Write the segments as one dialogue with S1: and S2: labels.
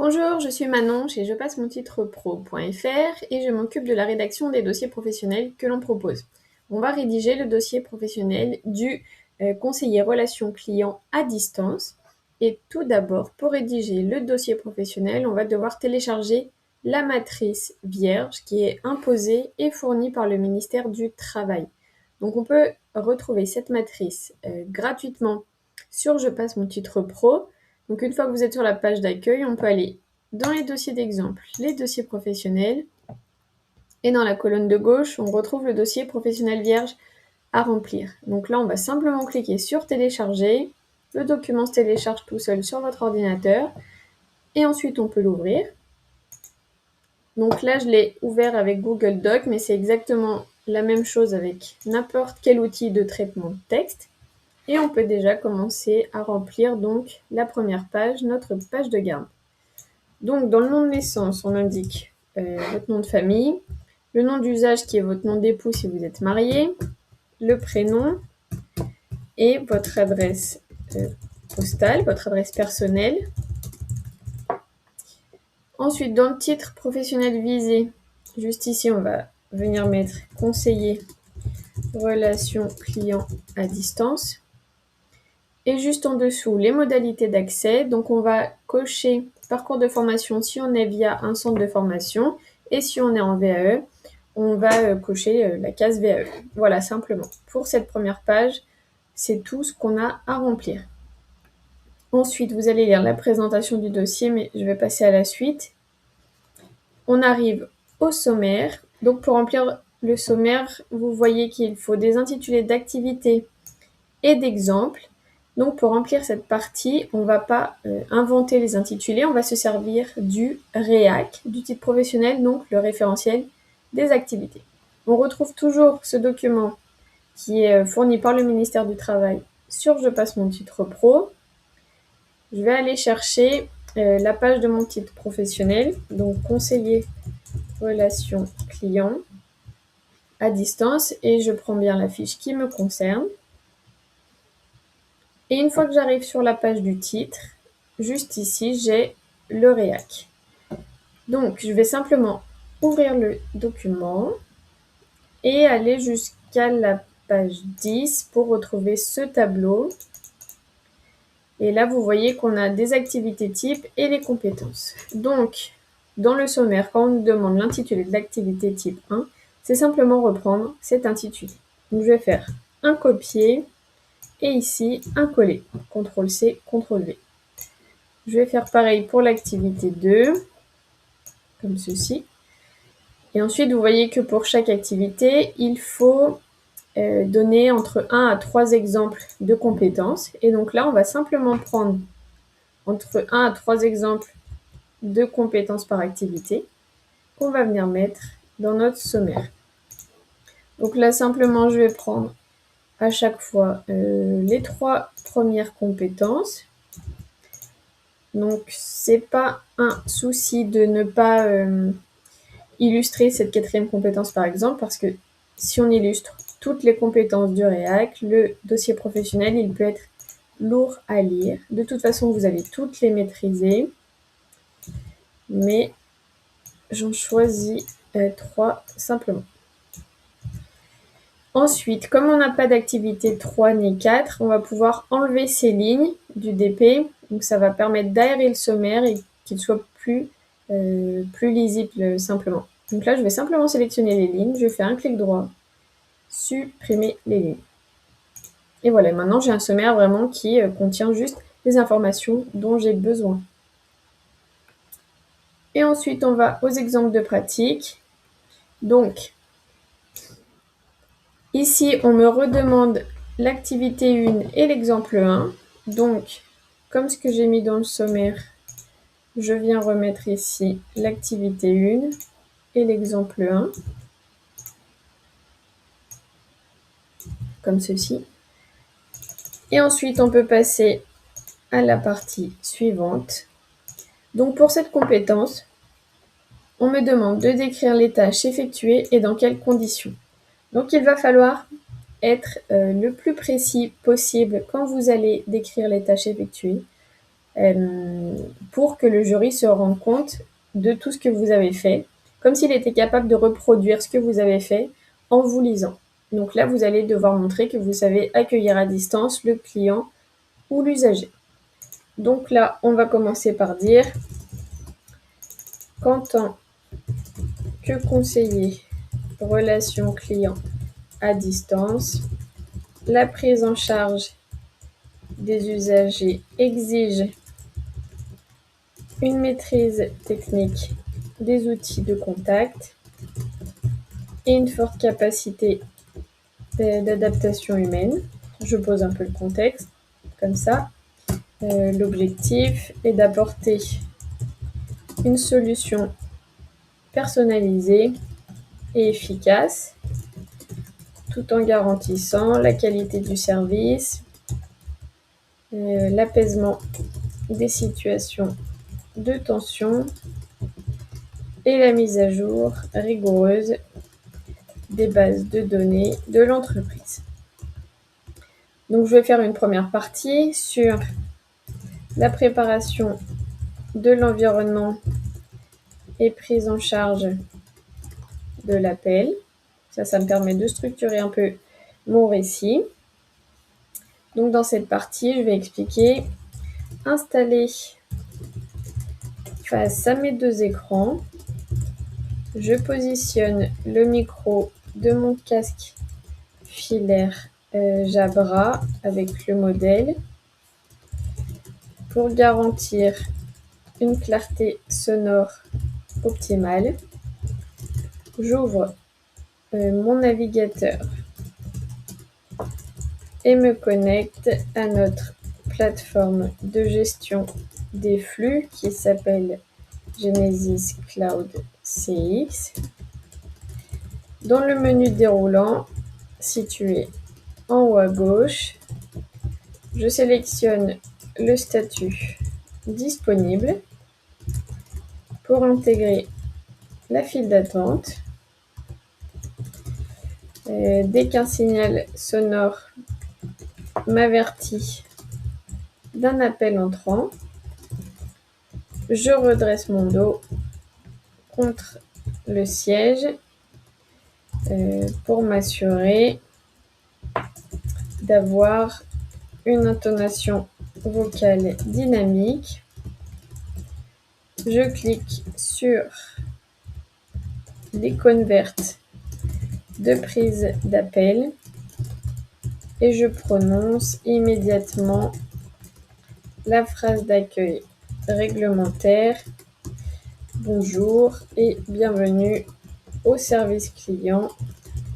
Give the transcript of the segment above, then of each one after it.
S1: Bonjour, je suis Manon chez Je passe mon titre pro.fr et je m'occupe de la rédaction des dossiers professionnels que l'on propose. On va rédiger le dossier professionnel du conseiller relations clients à distance. Et tout d'abord, pour rédiger le dossier professionnel, on va devoir télécharger la matrice vierge qui est imposée et fournie par le ministère du Travail. Donc on peut retrouver cette matrice gratuitement sur Je passe mon titre pro. Donc une fois que vous êtes sur la page d'accueil, on peut aller dans les dossiers d'exemple, les dossiers professionnels, et dans la colonne de gauche, on retrouve le dossier professionnel vierge à remplir. Donc là, on va simplement cliquer sur télécharger, le document se télécharge tout seul sur votre ordinateur, et ensuite on peut l'ouvrir. Donc là, je l'ai ouvert avec Google Doc, mais c'est exactement la même chose avec n'importe quel outil de traitement de texte. Et on peut déjà commencer à remplir donc la première page, notre page de garde. Donc dans le nom de naissance, on indique votre nom de famille, le nom d'usage qui est votre nom d'époux si vous êtes marié, le prénom et votre adresse postale, votre adresse personnelle. Ensuite, dans le titre professionnel visé, juste ici, on va venir mettre conseiller relations clients à distance. Et juste en dessous, les modalités d'accès. Donc, on va cocher parcours de formation si on est via un centre de formation. Et si on est en VAE, on va cocher la case VAE. Voilà, simplement. Pour cette première page, c'est tout ce qu'on a à remplir. Ensuite, vous allez lire la présentation du dossier, mais je vais passer à la suite. On arrive au sommaire. Donc, pour remplir le sommaire, vous voyez qu'il faut des intitulés d'activités et d'exemples. Donc pour remplir cette partie, on ne va pas inventer les intitulés, on va se servir du REAC, du titre professionnel, donc le référentiel des activités. On retrouve toujours ce document qui est fourni par le ministère du Travail sur Je passe mon titre pro. Je vais aller chercher la page de mon titre professionnel, donc conseiller relations clients à distance, et je prends bien la fiche qui me concerne. Et une fois que j'arrive sur la page du titre, juste ici, j'ai le REAC. Donc, je vais simplement ouvrir le document et aller jusqu'à la page 10 pour retrouver ce tableau. Et là, vous voyez qu'on a des activités types et les compétences. Donc, dans le sommaire, quand on nous demande l'intitulé de l'activité type 1, c'est simplement reprendre cet intitulé. Donc, je vais faire un copier. Et ici, un coller. CTRL-C, CTRL-V. Je vais faire pareil pour l'activité 2, comme ceci. Et ensuite, vous voyez que pour chaque activité, il faut donner entre 1 à 3 exemples de compétences. Et donc là, on va simplement prendre entre 1 à 3 exemples de compétences par activité qu'on va venir mettre dans notre sommaire. Donc là, simplement, je vais prendre à chaque fois les 3 premières compétences. Donc, c'est pas un souci de ne pas illustrer cette 4e compétence, par exemple, parce que si on illustre toutes les compétences du REAC, le dossier professionnel, il peut être lourd à lire. De toute façon, vous allez toutes les maîtriser, mais j'en choisis 3 simplement. Ensuite, comme on n'a pas d'activité 3 ni 4, on va pouvoir enlever ces lignes du DP. Donc ça va permettre d'aérer le sommaire et qu'il soit plus lisible simplement. Donc là, je vais simplement sélectionner les lignes. Je fais un clic droit, supprimer les lignes. Et voilà, maintenant j'ai un sommaire vraiment qui contient juste les informations dont j'ai besoin. Et ensuite, on va aux exemples de pratique. Donc, ici, on me redemande l'activité 1 et l'exemple 1. Donc, comme ce que j'ai mis dans le sommaire, je viens remettre ici l'activité 1 et l'exemple 1, comme ceci. Et ensuite, on peut passer à la partie suivante. Donc, pour cette compétence, on me demande de décrire les tâches effectuées et dans quelles conditions. Donc, il va falloir être le plus précis possible quand vous allez décrire les tâches effectuées. pour que le jury se rende compte de tout ce que vous avez fait, comme s'il était capable de reproduire ce que vous avez fait en vous lisant. Donc là, vous allez devoir montrer que vous savez accueillir à distance le client ou l'usager. Donc là, on va commencer par dire qu'en tant que conseiller relation client à distance, la prise en charge des usagers exige une maîtrise technique des outils de contact et une forte capacité d'adaptation humaine. Je pose un peu le contexte, comme ça. L'objectif est d'apporter une solution personnalisée et efficace, tout en garantissant la qualité du service, l'apaisement des situations de tension et la mise à jour rigoureuse des bases de données de l'entreprise. Donc je vais faire une première partie sur la préparation de l'environnement et prise en charge de l'appel. Ça me permet de structurer un peu mon récit. Donc dans cette partie, je vais expliquer installer face à mes deux écrans. Je positionne le micro de mon casque filaire Jabra avec le modèle pour garantir une clarté sonore optimale. J'ouvre mon navigateur et me connecte à notre plateforme de gestion des flux qui s'appelle Genesys Cloud CX. Dans le menu déroulant situé en haut à gauche, je sélectionne le statut disponible pour intégrer la file d'attente. Dès qu'un signal sonore m'avertit d'un appel entrant, je redresse mon dos contre le siège pour m'assurer d'avoir une intonation vocale dynamique. Je clique sur l'icône verte de prise d'appel et je prononce immédiatement la phrase d'accueil réglementaire. Bonjour et bienvenue au service client.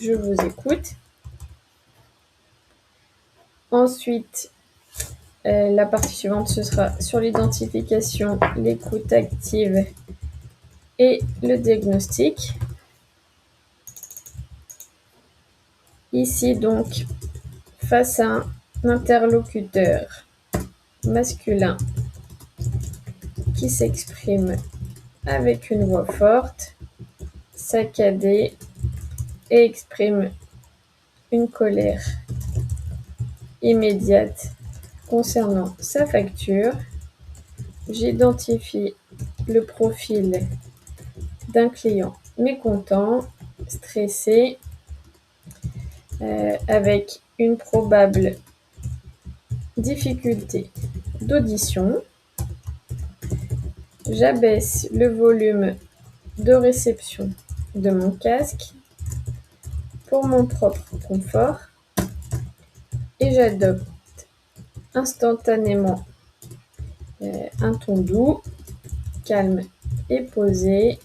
S1: Je vous écoute. Ensuite, la partie suivante, ce sera sur l'identification, l'écoute active et le diagnostic. Ici donc, face à un interlocuteur masculin qui s'exprime avec une voix forte, saccadée et exprime une colère immédiate concernant sa facture, j'identifie le profil d'un client mécontent, stressé, avec une probable difficulté d'audition. J'abaisse le volume de réception de mon casque pour mon propre confort et j'adopte instantanément un ton doux, calme et posé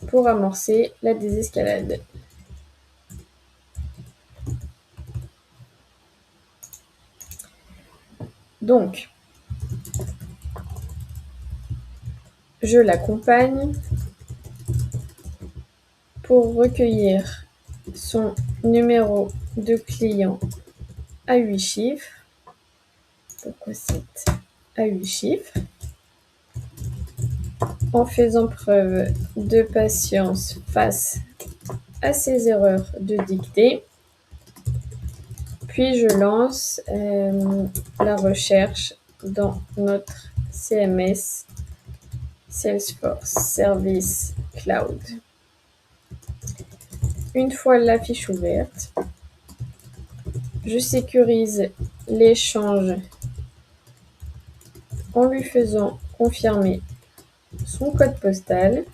S1: pour amorcer la désescalade. Donc, je l'accompagne pour recueillir son numéro de client à 8 chiffres. Pourquoi 7 à 8 chiffres? En faisant preuve de patience face à ses erreurs de dictée. Puis je lance la recherche dans notre CMS Salesforce Service Cloud. Une fois la fiche ouverte, je sécurise l'échange en lui faisant confirmer son code postal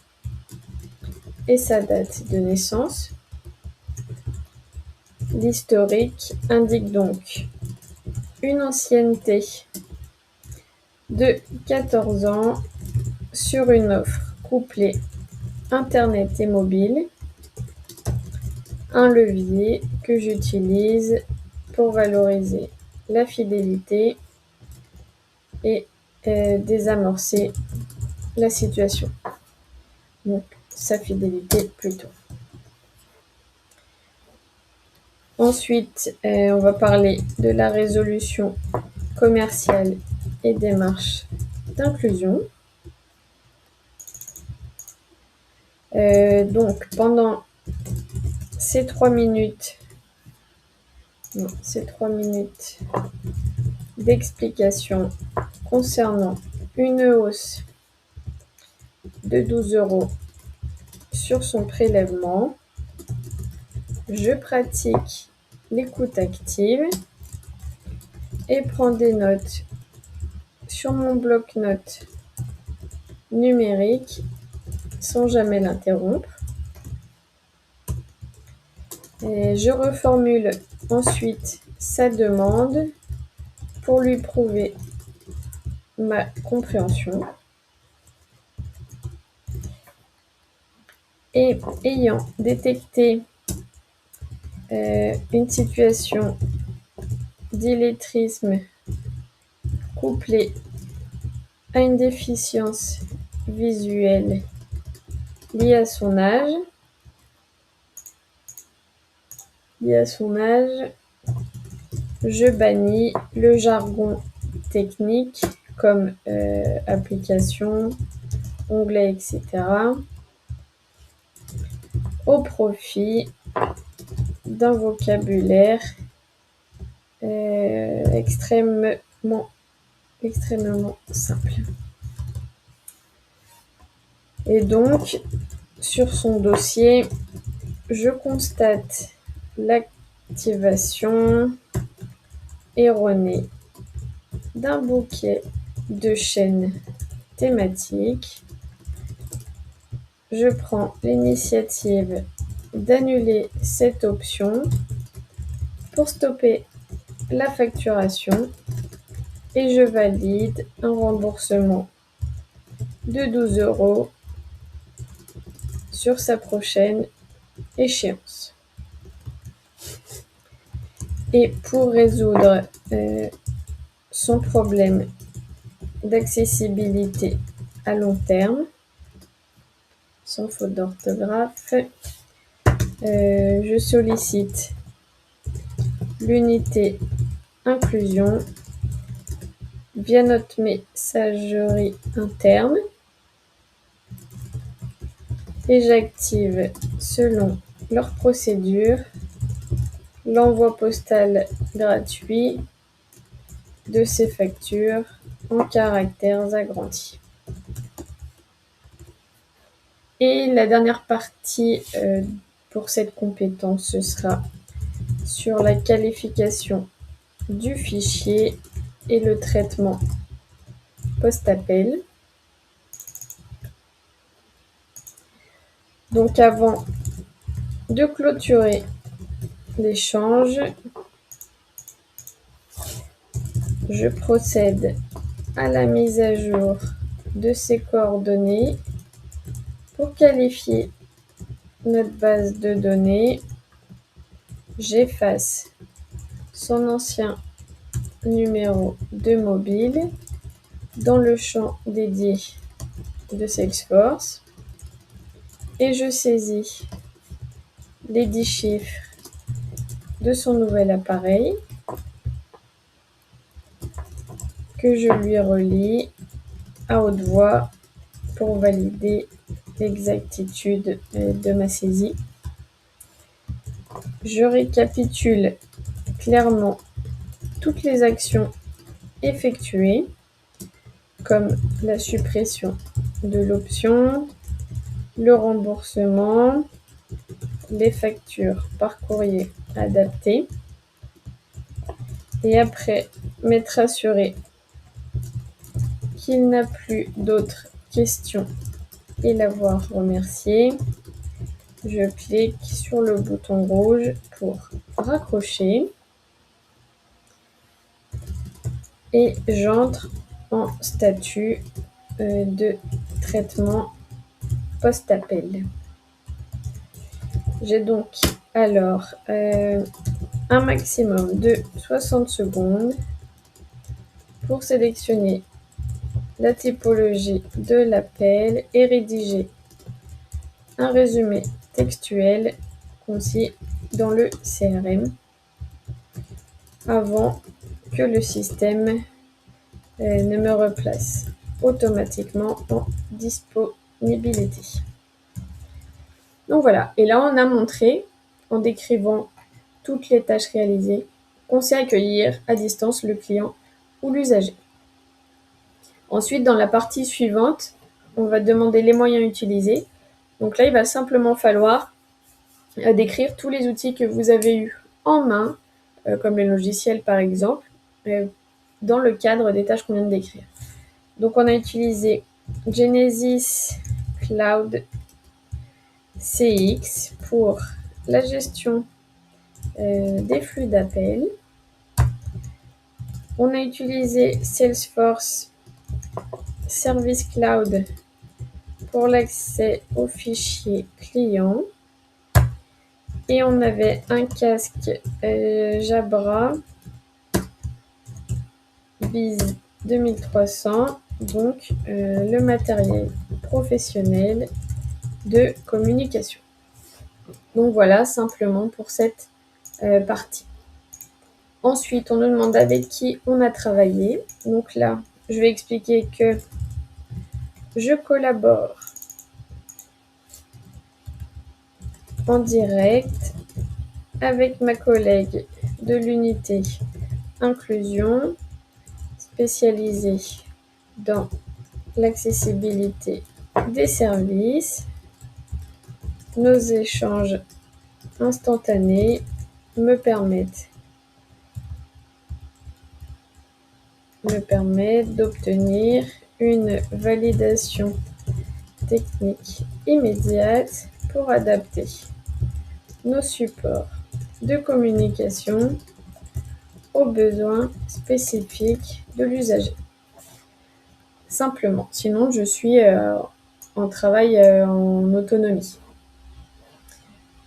S1: et sa date de naissance. L'historique indique donc une ancienneté de 14 ans sur une offre couplée Internet et mobile, un levier que j'utilise pour valoriser la fidélité et désamorcer la situation. Donc, sa fidélité plutôt. Ensuite, on va parler de la résolution commerciale et démarche d'inclusion. Donc, pendant ces 3 minutes d'explication concernant une hausse de 12 € sur son prélèvement, je pratique l'écoute active et prends des notes sur mon bloc-notes numérique sans jamais l'interrompre. Et je reformule ensuite sa demande pour lui prouver ma compréhension. Et ayant détecté une situation d'illettrisme couplée à une déficience visuelle liée à son âge, je bannis le jargon technique comme application, onglet, etc. au profit d'un vocabulaire extrêmement simple. Et donc, sur son dossier, je constate l'activation erronée d'un bouquet de chaînes thématiques. Je prends l'initiative d'annuler cette option pour stopper la facturation et je valide un remboursement de 12 € sur sa prochaine échéance. Et pour résoudre son problème d'accessibilité à long terme, sans faute d'orthographe, je sollicite l'unité inclusion via notre messagerie interne et j'active selon leur procédure l'envoi postal gratuit de ces factures en caractères agrandis. Et la dernière partie pour cette compétence, ce sera sur la qualification du fichier et le traitement post-appel. Donc avant de clôturer l'échange, je procède à la mise à jour de ces coordonnées pour qualifier notre base de données. J'efface son ancien numéro de mobile dans le champ dédié de Salesforce et je saisis les 10 chiffres de son nouvel appareil que je lui relis à haute voix pour valider l'exactitude de ma saisie. Je récapitule clairement toutes les actions effectuées comme la suppression de l'option, le remboursement, les factures par courrier adapté. Et après m'être assuré qu'il n'a plus d'autres questions et l'avoir remercié, je clique sur le bouton rouge pour raccrocher et j'entre en statut de traitement post-appel. J'ai donc alors un maximum de 60 secondes pour sélectionner la typologie de l'appel et rédiger un résumé textuel concis dans le CRM avant que le système ne me replace automatiquement en disponibilité. Donc voilà, et là on a montré, en décrivant toutes les tâches réalisées, qu'on sait accueillir à distance le client ou l'usager. Ensuite, dans la partie suivante, on va demander les moyens utilisés. Donc là, il va simplement falloir décrire tous les outils que vous avez eus en main, comme les logiciels par exemple, dans le cadre des tâches qu'on vient de décrire. Donc on a utilisé Genesys Cloud CX pour la gestion des flux d'appels. On a utilisé Salesforce Service Cloud pour l'accès aux fichiers clients. Et on avait un casque Jabra BIS 2300, donc le matériel professionnel de communication. Donc voilà, simplement pour cette partie. Ensuite, on nous demande avec qui on a travaillé. Donc là, je vais expliquer que je collabore en direct avec ma collègue de l'unité inclusion spécialisée dans l'accessibilité des services. Nos échanges instantanés me permettent d'obtenir une validation technique immédiate pour adapter nos supports de communication aux besoins spécifiques de l'usager. Simplement, sinon je suis en travail en autonomie.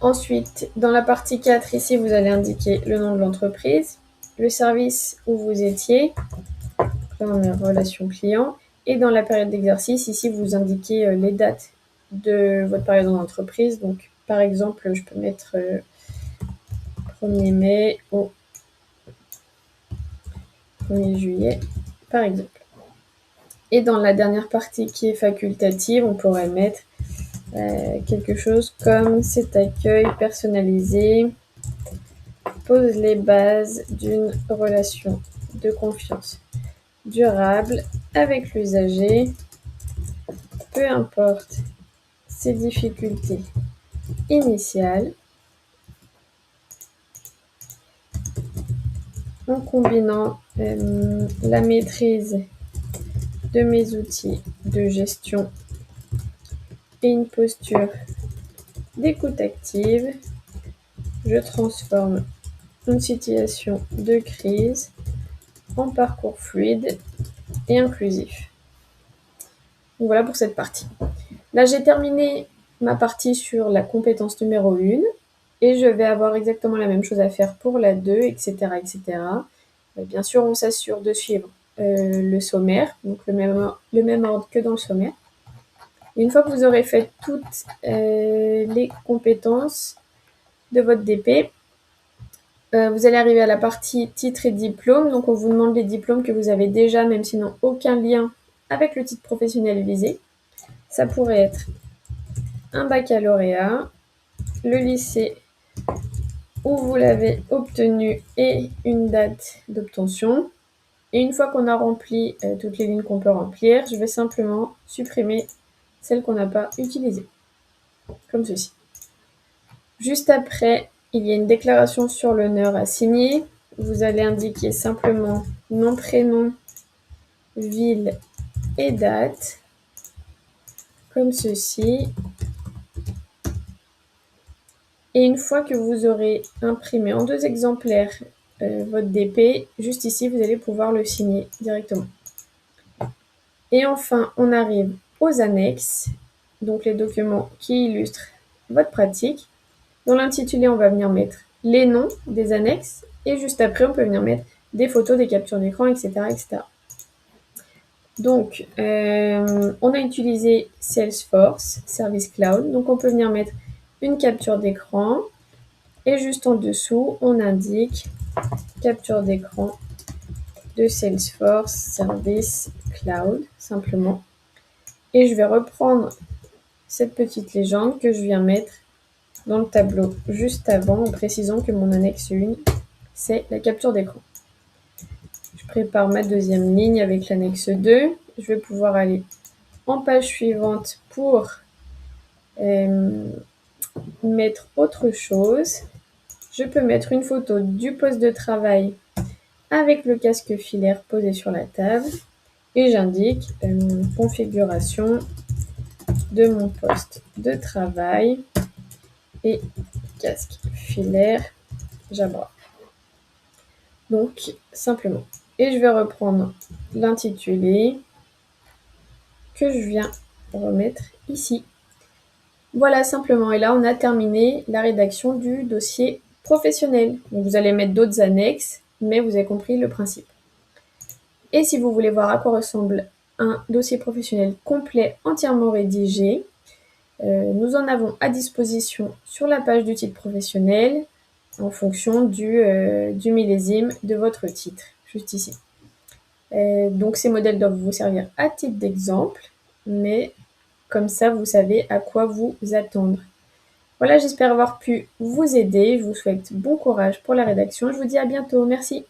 S1: Ensuite, dans la partie 4, ici, vous allez indiquer le nom de l'entreprise, le service où vous étiez, là on est en relation client, et dans la période d'exercice, ici, vous indiquez les dates de votre période en entreprise. Donc, par exemple, je peux mettre 1er mai au 1er juillet, par exemple. Et dans la dernière partie qui est facultative, on pourrait mettre quelque chose comme cet accueil personnalisé pose les bases d'une relation de confiance durable avec l'usager, peu importe ses difficultés initiales, en combinant la maîtrise de mes outils de gestion et une posture d'écoute active, je transforme une situation de crise en parcours fluide et inclusif. Donc voilà pour cette partie. Là, j'ai terminé ma partie sur la compétence numéro 1 et je vais avoir exactement la même chose à faire pour la 2, etc. etc. Bien sûr, on s'assure de suivre le sommaire, donc le même ordre que dans le sommaire. Une fois que vous aurez fait toutes les compétences de votre DP, vous allez arriver à la partie titre et diplôme. Donc on vous demande les diplômes que vous avez déjà, même s'ils n'ont aucun lien avec le titre professionnel visé. Ça pourrait être un baccalauréat, le lycée où vous l'avez obtenu et une date d'obtention. Et une fois qu'on a rempli toutes les lignes qu'on peut remplir, je vais simplement supprimer celles qu'on n'a pas utilisées, comme ceci. Juste après, il y a une déclaration sur l'honneur à signer. Vous allez indiquer simplement nom, prénom, ville et date, comme ceci. Et une fois que vous aurez imprimé en 2 exemplaires votre DP, juste ici, vous allez pouvoir le signer directement. Et enfin, on arrive aux annexes, donc les documents qui illustrent votre pratique. Dans l'intitulé, on va venir mettre les noms des annexes et juste après, on peut venir mettre des photos, des captures d'écran, etc., etc. Donc, on a utilisé Salesforce, Service Cloud. Donc, on peut venir mettre une capture d'écran et juste en dessous, on indique capture d'écran de Salesforce Service Cloud, simplement. Et je vais reprendre cette petite légende que je viens mettre dans le tableau juste avant, en précisant que mon annexe 1, c'est la capture d'écran. Je prépare ma deuxième ligne avec l'annexe 2. Je vais pouvoir aller en page suivante pour mettre autre chose. Je peux mettre une photo du poste de travail avec le casque filaire posé sur la table et j'indique configuration de mon poste de travail et casque filaire Jabra. Donc, simplement. Et je vais reprendre l'intitulé que je viens remettre ici. Voilà, simplement. Et là, on a terminé la rédaction du dossier professionnel. Donc, vous allez mettre d'autres annexes, mais vous avez compris le principe. Et si vous voulez voir à quoi ressemble un dossier professionnel complet, entièrement rédigé, nous en avons à disposition sur la page du titre professionnel en fonction du millésime de votre titre, juste ici. Donc ces modèles doivent vous servir à titre d'exemple, mais comme ça vous savez à quoi vous attendre. Voilà, j'espère avoir pu vous aider. Je vous souhaite bon courage pour la rédaction. Je vous dis à bientôt. Merci.